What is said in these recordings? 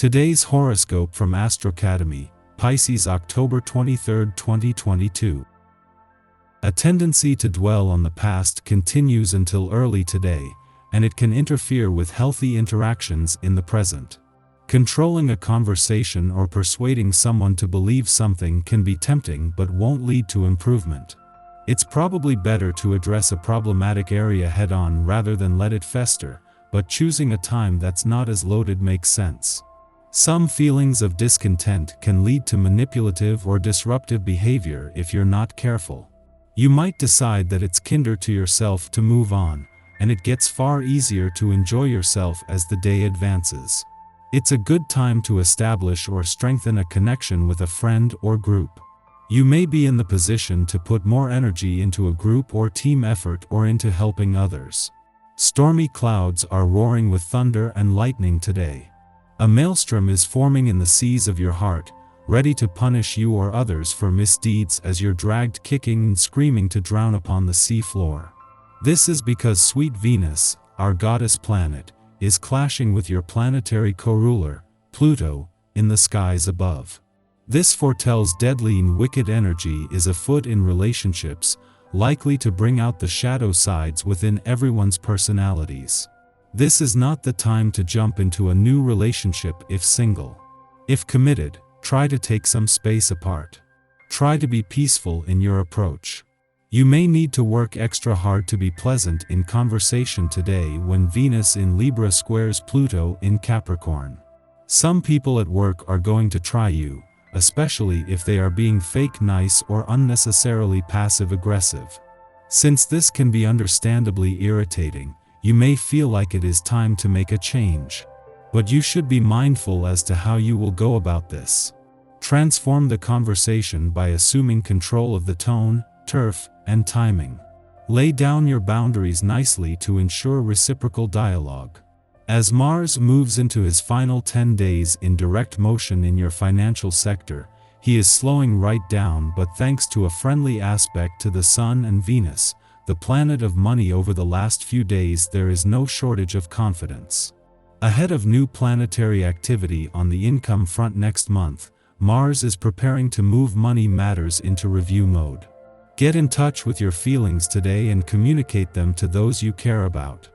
Today's horoscope from Astrocademy, Pisces, October 23, 2022. A tendency to dwell on the past continues until early today, and it can interfere with healthy interactions in the present. Controlling a conversation or persuading someone to believe something can be tempting but won't lead to improvement. It's probably better to address a problematic area head-on rather than let it fester, but choosing a time that's not as loaded makes sense. Some feelings of discontent can lead to manipulative or disruptive behavior if you're not careful. You might decide that it's kinder to yourself to move on, and it gets far easier to enjoy yourself as the day advances. It's a good time to establish or strengthen a connection with a friend or group. You may be in the position to put more energy into a group or team effort or into helping others. Stormy clouds are roaring with thunder and lightning today. A maelstrom is forming in the seas of your heart, ready to punish you or others for misdeeds as you're dragged kicking and screaming to drown upon the sea floor. This is because sweet Venus, our goddess planet, is clashing with your planetary co-ruler, Pluto, in the skies above. This foretells deadly and wicked energy is afoot in relationships, likely to bring out the shadow sides within everyone's personalities. This is not the time to jump into a new relationship if single. If committed, try to take some space apart. Try to be peaceful in your approach. You may need to work extra hard to be pleasant in conversation today when Venus in Libra squares Pluto in Capricorn. Some people at work are going to try you, especially if they are being fake nice or unnecessarily passive-aggressive. Since this can be understandably irritating, you may feel like it is time to make a change. But you should be mindful as to how you will go about this. Transform the conversation by assuming control of the tone, turf, and timing. Lay down your boundaries nicely to ensure reciprocal dialogue. As Mars moves into his final 10 days in direct motion in your financial sector, he is slowing right down, but thanks to a friendly aspect to the Sun and Venus, the planet of money, over the last few days there is no shortage of confidence. Ahead of new planetary activity on the income front next month, Mars is preparing to move money matters into review mode. Get in touch with your feelings today and communicate them to those you care about.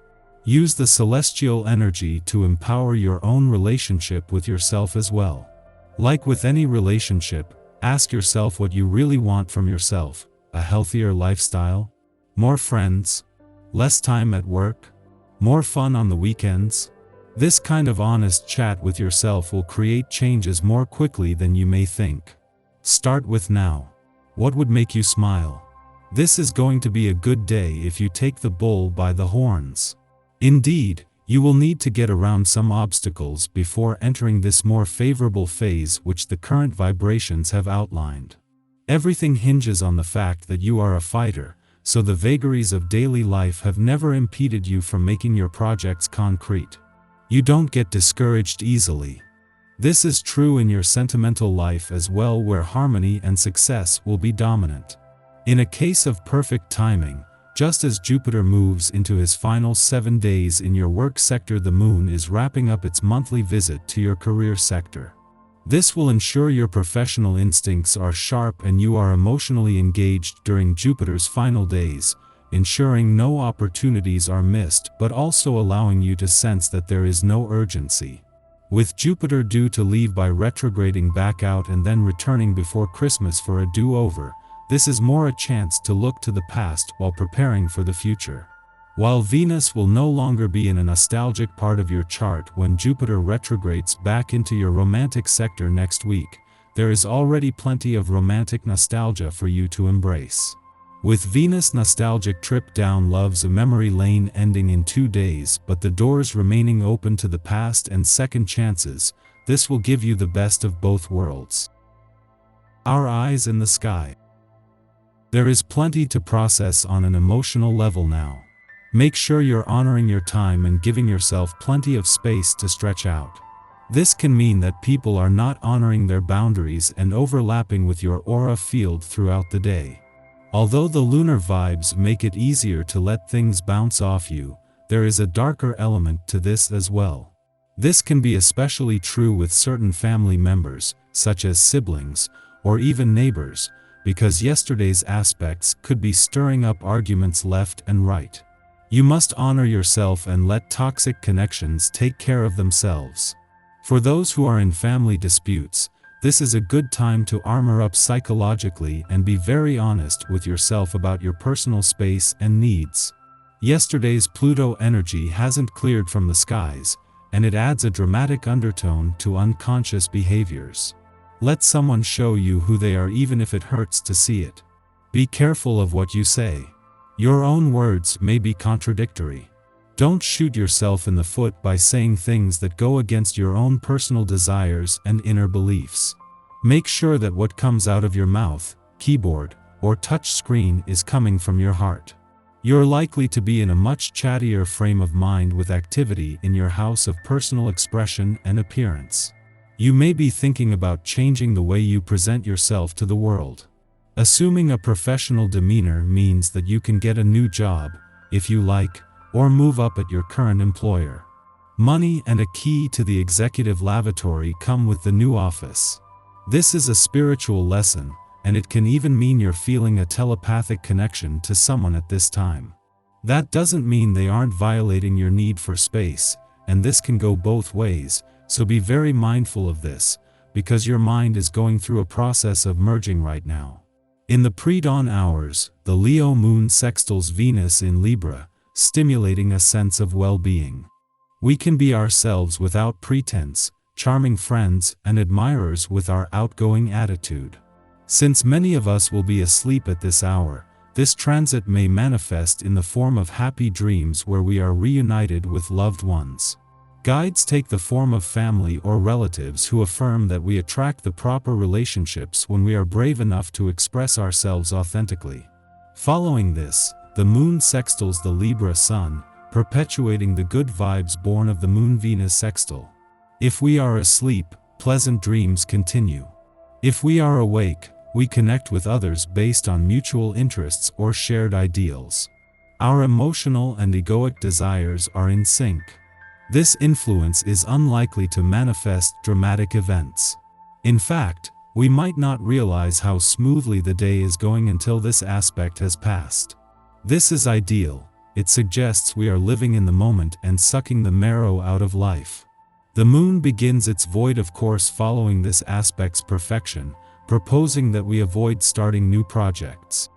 Use the celestial energy to empower your own relationship with yourself as well. Like with any relationship, ask yourself what you really want from yourself: a healthier lifestyle? More friends? Less time at work? More fun on the weekends? This kind of honest chat with yourself will create changes more quickly than you may think. Start with now. What would make you smile? This is going to be a good day if you take the bull by the horns. Indeed, you will need to get around some obstacles before entering this more favorable phase which the current vibrations have outlined. Everything hinges on the fact that you are a fighter, so the vagaries of daily life have never impeded you from making your projects concrete. You don't get discouraged easily. This is true in your sentimental life as well, where harmony and success will be dominant. In a case of perfect timing, just as Jupiter moves into his final 7 days in your work sector, the moon is wrapping up its monthly visit to your career sector. This will ensure your professional instincts are sharp and you are emotionally engaged during Jupiter's final days, ensuring no opportunities are missed but also allowing you to sense that there is no urgency. With Jupiter due to leave by retrograding back out and then returning before Christmas for a do-over, this is more a chance to look to the past while preparing for the future. While Venus will no longer be in a nostalgic part of your chart when Jupiter retrogrades back into your romantic sector next week, there is already plenty of romantic nostalgia for you to embrace. With Venus' nostalgic trip down love's memory lane ending in 2 days but the doors remaining open to the past and second chances, this will give you the best of both worlds. Our eyes in the sky. There is plenty to process on an emotional level now. Make sure you're honoring your time and giving yourself plenty of space to stretch out. This can mean that people are not honoring their boundaries and overlapping with your aura field throughout the day. Although the lunar vibes make it easier to let things bounce off you, there is a darker element to this as well. This can be especially true with certain family members, such as siblings, or even neighbors, because yesterday's aspects could be stirring up arguments left and right. You must honor yourself and let toxic connections take care of themselves. For those who are in family disputes, this is a good time to armor up psychologically and be very honest with yourself about your personal space and needs. Yesterday's Pluto energy hasn't cleared from the skies, and it adds a dramatic undertone to unconscious behaviors. Let someone show you who they are even if it hurts to see it. Be careful of what you say. Your own words may be contradictory. Don't shoot yourself in the foot by saying things that go against your own personal desires and inner beliefs. Make sure that what comes out of your mouth, keyboard, or touch screen is coming from your heart. You're likely to be in a much chattier frame of mind with activity in your house of personal expression and appearance. You may be thinking about changing the way you present yourself to the world. Assuming a professional demeanor means that you can get a new job, if you like, or move up at your current employer. Money and a key to the executive lavatory come with the new office. This is a spiritual lesson, and it can even mean you're feeling a telepathic connection to someone at this time. That doesn't mean they aren't violating your need for space, and this can go both ways, so be very mindful of this, because your mind is going through a process of merging right now. In the pre-dawn hours, the Leo moon sextiles Venus in Libra, stimulating a sense of well-being. We can be ourselves without pretense, charming friends and admirers with our outgoing attitude. Since many of us will be asleep at this hour, this transit may manifest in the form of happy dreams where we are reunited with loved ones. Guides take the form of family or relatives who affirm that we attract the proper relationships when we are brave enough to express ourselves authentically. Following this, the moon sextiles the Libra sun, perpetuating the good vibes born of the moon-Venus sextile. If we are asleep, pleasant dreams continue. If we are awake, we connect with others based on mutual interests or shared ideals. Our emotional and egoic desires are in sync. This influence is unlikely to manifest dramatic events. In fact, we might not realize how smoothly the day is going until this aspect has passed. This is ideal. It suggests we are living in the moment and sucking the marrow out of life. The moon begins its void of course following this aspect's perfection, proposing that we avoid starting new projects.